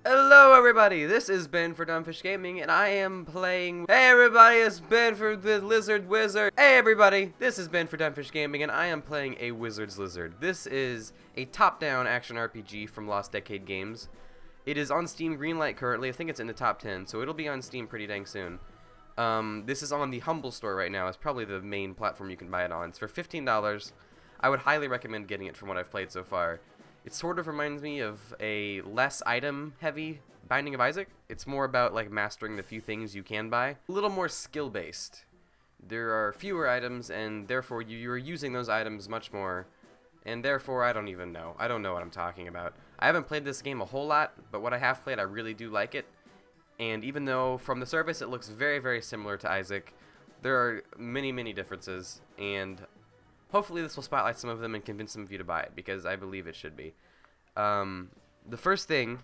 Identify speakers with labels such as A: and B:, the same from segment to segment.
A: Hello everybody, this is Ben for Dumbfish Gaming, and I am playing... Hey everybody, it's Ben for the Lizard Wizard. Hey everybody, this is Ben for Dumbfish Gaming, and I am playing a Wizard's Lizard. This is a top-down action RPG from Lost Decade Games. It is on Steam Greenlight currently. I think it's in the top 10, so it'll be on Steam pretty dang soon. This is on the Humble Store right now. It's probably the main platform you can buy it on. It's for $15. I would highly recommend getting it from what I've played so far. It sort of reminds me of a less item-heavy Binding of Isaac. It's more about like mastering the few things you can buy. A little more skill-based. There are fewer items, and therefore you're using those items much more. And therefore, I don't even know. I don't know what I'm talking about. I haven't played this game a whole lot, but what I have played, I really do like it. And even though from the surface it looks very, very similar to Isaac, there are many, many differences, and hopefully this will spotlight some of them and convince some of you to buy it, because I believe it should be. The first thing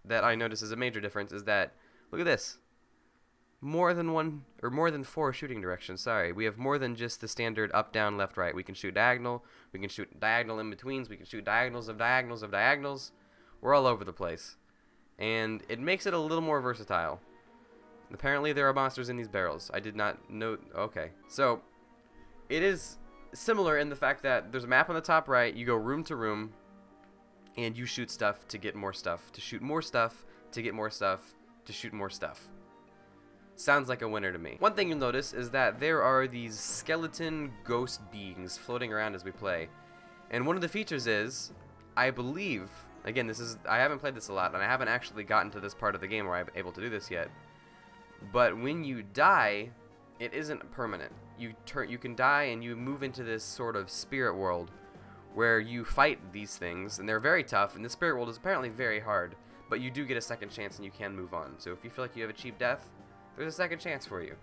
A: that I notice is a major difference is that, look at this. More than one, or more than four shooting directions, sorry. We have more than just the standard up, down, left, right. We can shoot diagonal, we can shoot diagonal in-betweens, we can shoot diagonals of diagonals of diagonals. We're all over the place. And it makes it a little more versatile. Apparently there are monsters in these barrels. I did not know. Okay. So, it is similar in the fact that there's a map on the top right, you go room to room, and you shoot stuff to get more stuff, to shoot more stuff, to get more stuff, to shoot more stuff. Sounds like a winner to me. One thing you'll notice is that there are these skeleton ghost beings floating around as we play. And one of the features is, I believe, again, I haven't played this a lot, and I haven't actually gotten to this part of the game where I'm able to do this yet, but when you die, it isn't permanent. You can die and you move into this sort of spirit world where you fight these things, and they're very tough, and the spirit world is apparently very hard, but you do get a second chance and you can move on. So if you feel like you have a cheap death, there's a second chance for you.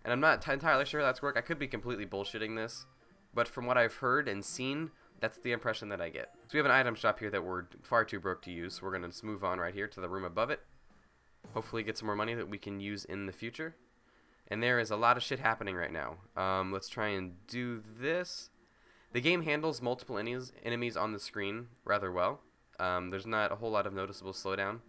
A: And I'm not entirely sure how that's work. I could be completely bullshitting this, but from what I've heard and seen, that's the impression that I get. So we have an item shop here that we're far too broke to use, so we're going to move on right here to the room above it. Hopefully get some more money that we can use in the future. And there is a lot of shit happening right now. Let's try and do this. The game handles multiple enemies on the screen rather well. There's not a whole lot of noticeable slowdown.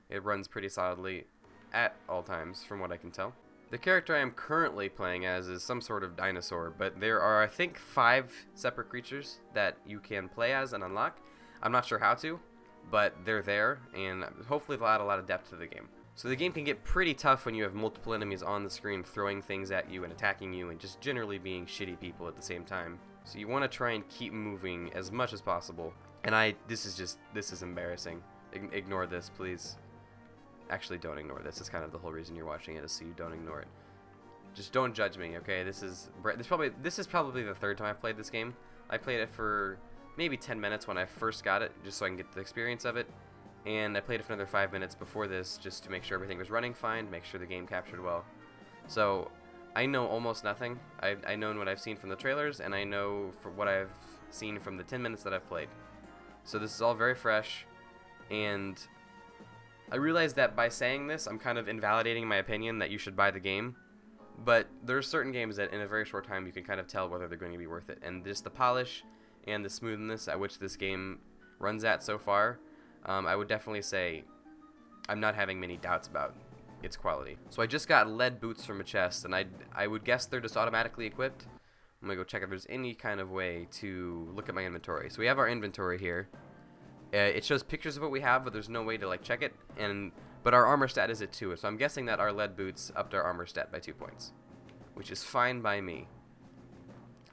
A: It runs pretty solidly at all times, from what I can tell. The character I am currently playing as is some sort of dinosaur, but there are, I think, 5 separate creatures that you can play as and unlock. I'm not sure how to, but they're there, and hopefully they'll add a lot of depth to the game. So the game can get pretty tough when you have multiple enemies on the screen throwing things at you and attacking you and just generally being shitty people at the same time. So you want to try and keep moving as much as possible. And this is embarrassing. Ignore this, please. Actually, don't ignore this. It's kind of the whole reason you're watching it, is so you don't ignore it. Just don't judge me, okay? This is probably the 3rd time I've played this game. I played it for maybe 10 minutes when I first got it, just so I can get the experience of it. And I played it for another 5 minutes before this, just to make sure everything was running fine, make sure the game captured well. So, I know almost nothing. I know what I've seen from the trailers, and I know for what I've seen from the 10 minutes that I've played. So this is all very fresh, and I realize that by saying this, I'm kind of invalidating my opinion that you should buy the game. But there are certain games that in a very short time you can kind of tell whether they're going to be worth it. And just the polish and the smoothness at which this game runs at so far, I would definitely say I'm not having many doubts about its quality. So I just got lead boots from a chest, and I would guess they're just automatically equipped. I'm going to go check if there's any kind of way to look at my inventory. So we have our inventory here. It shows pictures of what we have, but there's no way to like check it. But our armor stat is at 2, so I'm guessing that our lead boots upped our armor stat by 2 points, which is fine by me.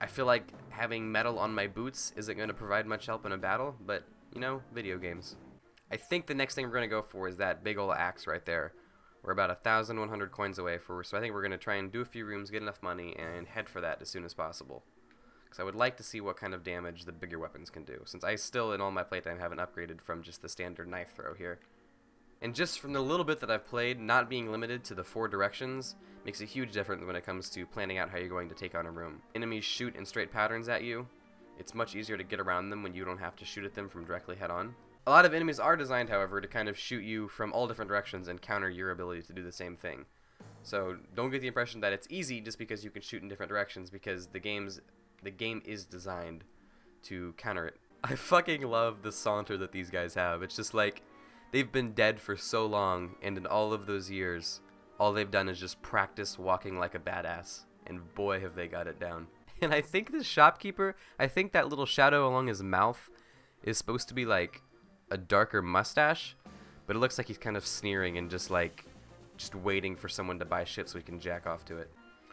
A: I feel like having metal on my boots isn't going to provide much help in a battle, but, you know, video games. I think the next thing we're going to go for is that big ol' axe right there. We're about 1,100 coins away so I think we're going to try and do a few rooms, get enough money, and head for that as soon as possible. Because I would like to see what kind of damage the bigger weapons can do, since I still, in all my playtime, haven't upgraded from just the standard knife throw here. And just from the little bit that I've played, not being limited to the 4 directions makes a huge difference when it comes to planning out how you're going to take on a room. Enemies shoot in straight patterns at you. It's much easier to get around them when you don't have to shoot at them from directly head-on. A lot of enemies are designed, however, to kind of shoot you from all different directions and counter your ability to do the same thing. So don't get the impression that it's easy just because you can shoot in different directions, because the game is designed to counter it. I fucking love the saunter that these guys have. It's just like, They've been dead for so long, and in all of those years, all they've done is just practice walking like a badass. And boy, have they got it down. And I think this shopkeeper, I think that little shadow along his mouth is supposed to be like a darker mustache, but it looks like he's kind of sneering and just waiting for someone to buy shit so he can jack off to it.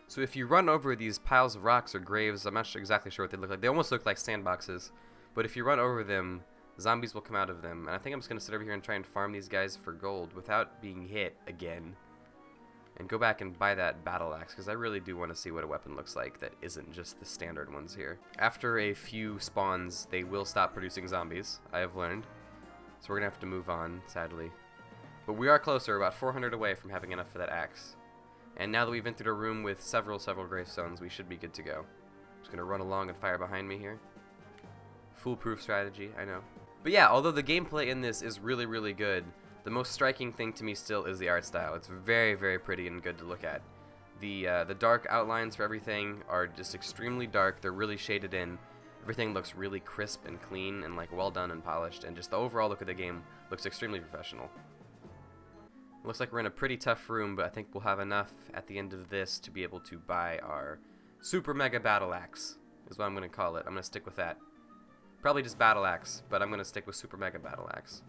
A: So if you run over these piles of rocks or graves, I'm not exactly sure what they look like. They almost look like sandboxes, but if you run over them, zombies will come out of them. And I think I'm just going to sit over here and try and farm these guys for gold without being hit again. And go back and buy that battle axe, because I really do want to see what a weapon looks like that isn't just the standard ones here. After a few spawns, they will stop producing zombies, I have learned. So we're going to have to move on, sadly. But we are closer, about 400 away from having enough for that axe. And now that we've entered a room with several gravestones, we should be good to go. Just going to run along and fire behind me here. Foolproof strategy, I know. But yeah, although the gameplay in this is really, really good, the most striking thing to me still is the art style. It's very, very pretty and good to look at. The dark outlines for everything are just extremely dark. They're really shaded in. Everything looks really crisp and clean and like well done and polished. And just the overall look of the game looks extremely professional. Looks like we're in a pretty tough room, but I think we'll have enough at the end of this to be able to buy our Super Mega Battle Axe, is what I'm going to call it. I'm going to stick with that. Probably just Battle Axe, but I'm going to stick with Super Mega Battle Axe,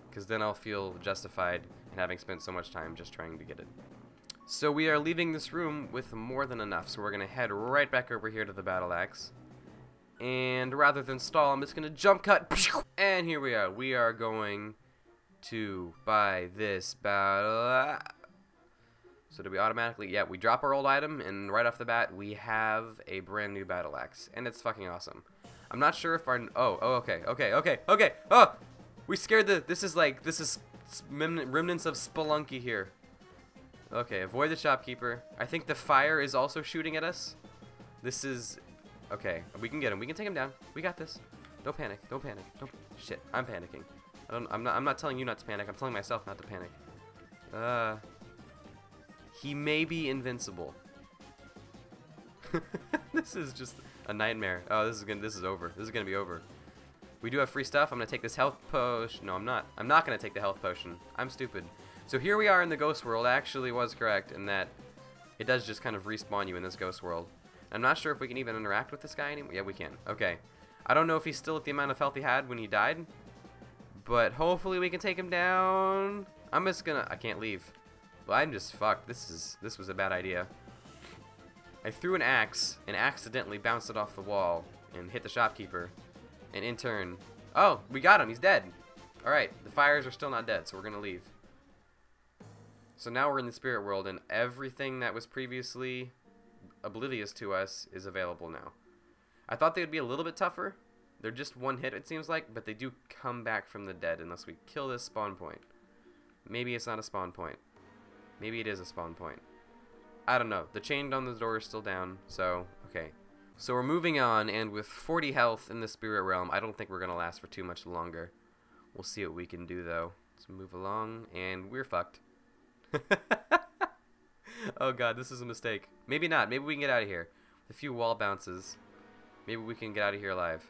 A: because then I'll feel justified in having spent so much time just trying to get it. So we are leaving this room with more than enough, so we're going to head right back over here to the Battle Axe. And rather than stall, I'm just going to jump cut, and here we are. We are going to buy this battle. So do we automatically? Yeah, we drop our old item, and right off the bat, we have a brand new battle axe, and it's fucking awesome. I'm not sure if our okay. Oh, we scared the. This is remnants of Spelunky here. Okay, avoid the shopkeeper. I think the fire is also shooting at us. This is okay. We can get him. We can take him down. We got this. Don't panic. Don't panic. Don't. Shit, I'm panicking. I'm not telling you not to panic. I'm telling myself not to panic. He may be invincible. This is just a nightmare. Oh, this is over. This is gonna be over. We do have free stuff. I'm gonna take this health potion. No, I'm not. I'm not gonna take the health potion. I'm stupid. So here we are in the ghost world. I actually was correct in that it does just kind of respawn you in this ghost world. I'm not sure if we can even interact with this guy anymore. Yeah, we can. Okay. I don't know if he's still at the amount of health he had when he died, but hopefully we can take him down. I'm just gonna. I can't leave. Well, I'm just fucked. This was a bad idea. I threw an axe and accidentally bounced it off the wall and hit the shopkeeper. And in turn, oh, we got him. He's dead. All right, the fires are still not dead, so we're gonna leave. So now we're in the spirit world, and everything that was previously oblivious to us is available now. I thought they would be a little bit tougher. They're just one hit, it seems like, but they do come back from the dead unless we kill this spawn point. Maybe it's not a spawn point. Maybe it is a spawn point. I don't know. The chain on the door is still down, so okay. So we're moving on, and with 40 health in the spirit realm, I don't think we're going to last for too much longer. We'll see what we can do, though. Let's move along, and we're fucked. Oh god, this is a mistake. Maybe not. Maybe we can get out of here. With a few wall bounces, maybe we can get out of here alive.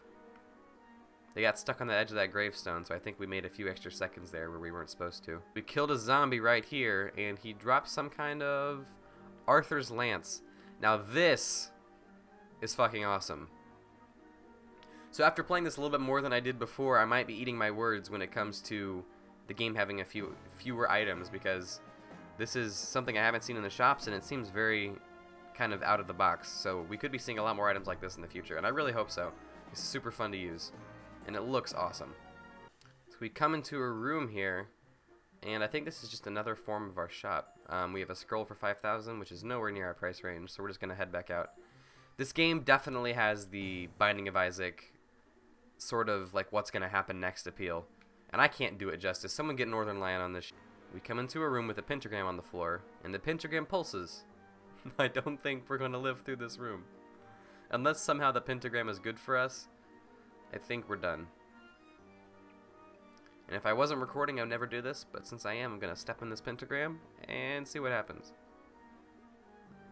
A: They got stuck on the edge of that gravestone, so I think we made a few extra seconds there where we weren't supposed to. We killed a zombie right here, and he dropped some kind of Arthur's Lance. Now this is fucking awesome. So after playing this a little bit more than I did before, I might be eating my words when it comes to the game having a fewer items, because this is something I haven't seen in the shops, and it seems very kind of out of the box. So we could be seeing a lot more items like this in the future, and I really hope so. This is super fun to use, and it looks awesome. So we come into a room here, and I think this is just another form of our shop. We have a scroll for 5,000, which is nowhere near our price range, so we're just going to head back out. This game definitely has the Binding of Isaac sort of like what's going to happen next appeal, and I can't do it justice. Someone get Northern Lion on this. We come into a room with a pentagram on the floor, and the pentagram pulses. I don't think we're going to live through this room. Unless somehow the pentagram is good for us, I think we're done. And if I wasn't recording, I would never do this, but since I am, I'm going to step in this pentagram and see what happens.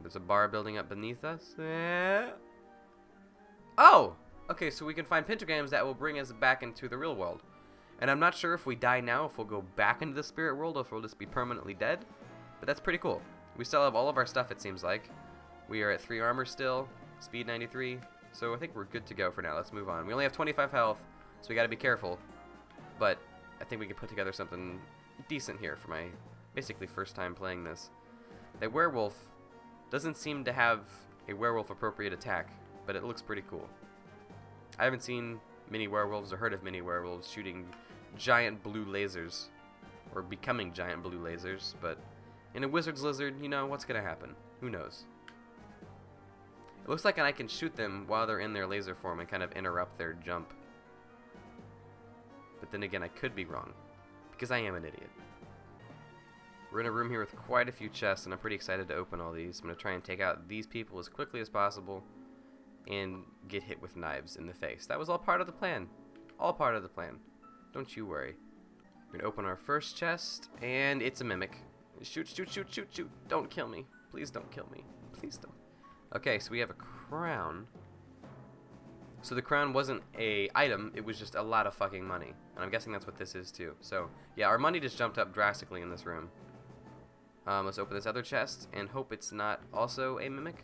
A: There's a bar building up beneath us. Oh! Okay, so we can find pentagrams that will bring us back into the real world. And I'm not sure if we die now, if we'll go back into the spirit world, or if we'll just be permanently dead. But that's pretty cool. We still have all of our stuff, it seems like. We are at 3 armor still, speed 93. So I think we're good to go for now. Let's move on. We only have 25 health, so we gotta be careful. But I think we can put together something decent here for my basically first time playing this. The werewolf doesn't seem to have a werewolf appropriate attack, but it looks pretty cool. I haven't seen many werewolves or heard of many werewolves shooting giant blue lasers, or becoming giant blue lasers, but in a wizard's lizard, you know, what's gonna happen? Who knows? It looks like I can shoot them while they're in their laser form and kind of interrupt their jump. But then again, I could be wrong, because I am an idiot. We're in a room here with quite a few chests, and I'm pretty excited to open all these. I'm going to try and take out these people as quickly as possible and get hit with knives in the face. That was all part of the plan. All part of the plan. Don't you worry. We're going to open our first chest, and it's a mimic. Shoot, shoot, shoot, shoot, shoot. Don't kill me. Please don't kill me. Please don't. Okay, so we have a crown. So the crown wasn't a item, it was just a lot of fucking money. And I'm guessing that's what this is too. So, yeah, our money just jumped up drastically in this room. Let's open this other chest and hope it's not also a mimic.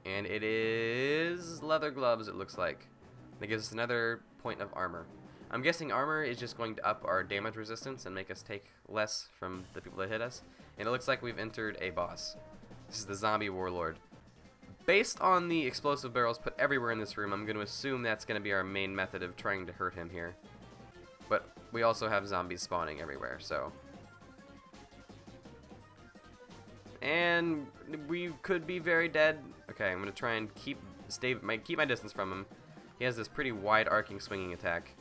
A: And it is leather gloves, it looks like. That gives us another point of armor. I'm guessing armor is just going to up our damage resistance and make us take less from the people that hit us. And it looks like we've entered a boss. This is the zombie warlord. Based on the explosive barrels put everywhere in this room, I'm going to assume that's going to be our main method of trying to hurt him here. But we also have zombies spawning everywhere, so... And we could be very dead. Okay, I'm going to try and keep my distance from him. He has this pretty wide arcing swinging attack.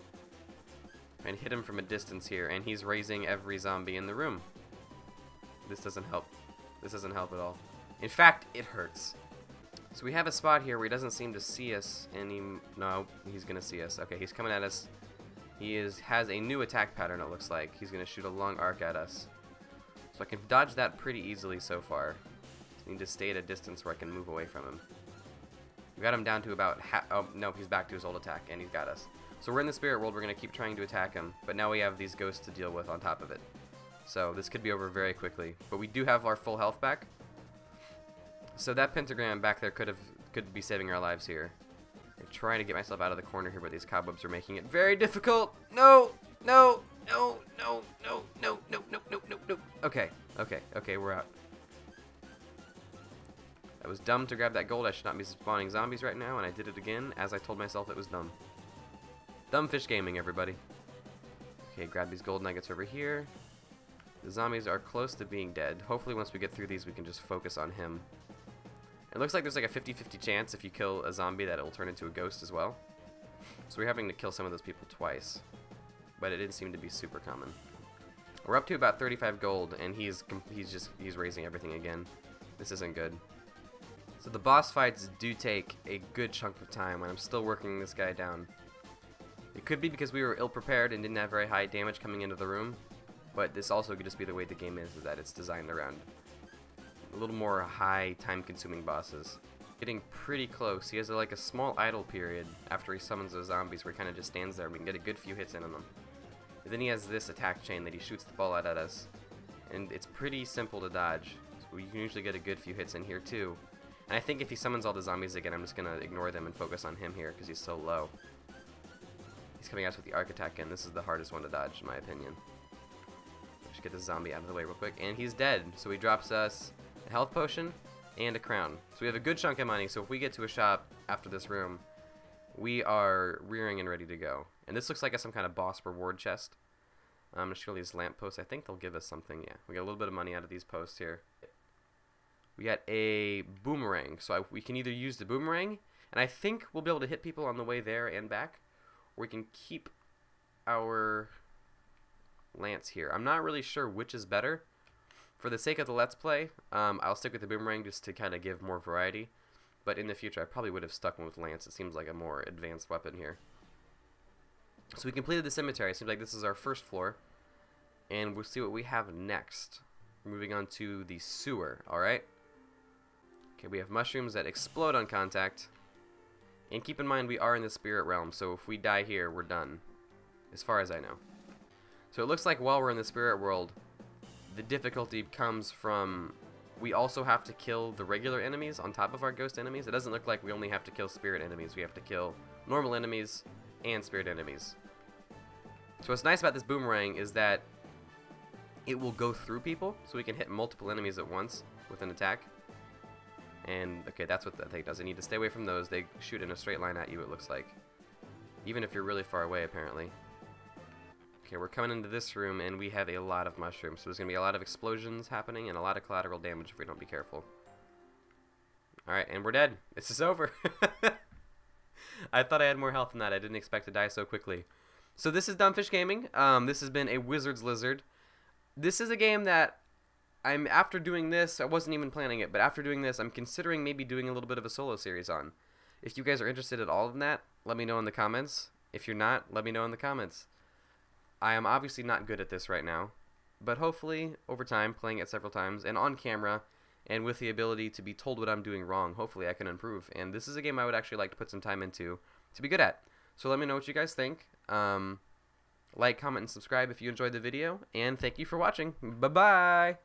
A: And hit him from a distance here, and he's raising every zombie in the room. This doesn't help. This doesn't help at all. In fact, it hurts. So we have a spot here where he doesn't seem to see us no, he's gonna see us. Okay, he's coming at us. He has a new attack pattern, it looks like. He's gonna shoot a long arc at us. So I can dodge that pretty easily so far. Just need to stay at a distance where I can move away from him. We got him down to about oh, no, he's back to his old attack, and he's got us. So we're in the spirit world, we're gonna keep trying to attack him, but now we have these ghosts to deal with on top of it. So this could be over very quickly. But we do have our full health back. So that pentagram back there could be saving our lives here. I'm trying to get myself out of the corner here, but these cobwebs are making it very difficult. No, no, no, no, no, no, no, no, no, no, no. Okay, okay, okay, we're out. That was dumb to grab that gold. I should not be spawning zombies right now, and I did it again as I told myself it was dumb. Dumb fish gaming, everybody. Okay, grab these gold nuggets over here. The zombies are close to being dead. Hopefully once we get through these we can just focus on him. It looks like there's like a 50-50 chance if you kill a zombie that it will turn into a ghost as well. So we're having to kill some of those people twice. But it didn't seem to be super common. We're up to about 35 gold and he's raising everything again. This isn't good. So the boss fights do take a good chunk of time and I'm still working this guy down. It could be because we were ill-prepared and didn't have very high damage coming into the room. But this also could just be the way the game is that it's designed around a little more high time-consuming bosses. Getting pretty close. He has like a small idle period after he summons those zombies where he kind of just stands there and we can get a good few hits in on them. And then he has this attack chain that he shoots the ball out at us. And it's pretty simple to dodge. So you can usually get a good few hits in here too. And I think if he summons all the zombies again, I'm just going to ignore them and focus on him here because he's so low. He's coming at us with the arc attack and this is the hardest one to dodge in my opinion. Just get this zombie out of the way real quick. And he's dead. So he drops us a health potion and a crown. So we have a good chunk of money. So if we get to a shop after this room, we are rearing and ready to go. And this looks like some kind of boss reward chest. I'm going to show these lamp posts. I think they'll give us something. Yeah, we got a little bit of money out of these posts here. We got a boomerang. So we can either use the boomerang, and I think we'll be able to hit people on the way there and back, or we can keep our lance here. I'm not really sure which is better. For the sake of the Let's Play, I'll stick with the boomerang just to kind of give more variety. But in the future, I probably would have stuck with lance. It seems like a more advanced weapon here. So we completed the cemetery. It seems like this is our first floor. And we'll see what we have next. We're moving on to the sewer, alright? Okay, we have mushrooms that explode on contact. And keep in mind, we are in the spirit realm, so if we die here, we're done. as far as I know. So it looks like while we're in the spirit world, the difficulty comes from we also have to kill the regular enemies on top of our ghost enemies. It doesn't look like we only have to kill spirit enemies. We have to kill normal enemies and spirit enemies. So what's nice about this boomerang is that it will go through people, so we can hit multiple enemies at once with an attack. And, okay, that's what that thing does. I need to stay away from those. They shoot in a straight line at you, it looks like. Even if you're really far away, apparently. Okay, we're coming into this room, and we have a lot of mushrooms. So there's going to be a lot of explosions happening and a lot of collateral damage if we don't be careful. Alright, and we're dead. This is over. I thought I had more health than that. I didn't expect to die so quickly. So this is Dumbfish Gaming. This has been a Wizard's Lizard. This is a game that after doing this, I wasn't even planning it, but after doing this, I'm considering maybe doing a little bit of a solo series on. If you guys are interested at all in that, let me know in the comments. If you're not, let me know in the comments. I am obviously not good at this right now, but hopefully, over time, playing it several times, and on camera, and with the ability to be told what I'm doing wrong, hopefully I can improve. And this is a game I would actually like to put some time into to be good at. So let me know what you guys think. Like, comment, and subscribe if you enjoyed the video, and thank you for watching. Bye-bye!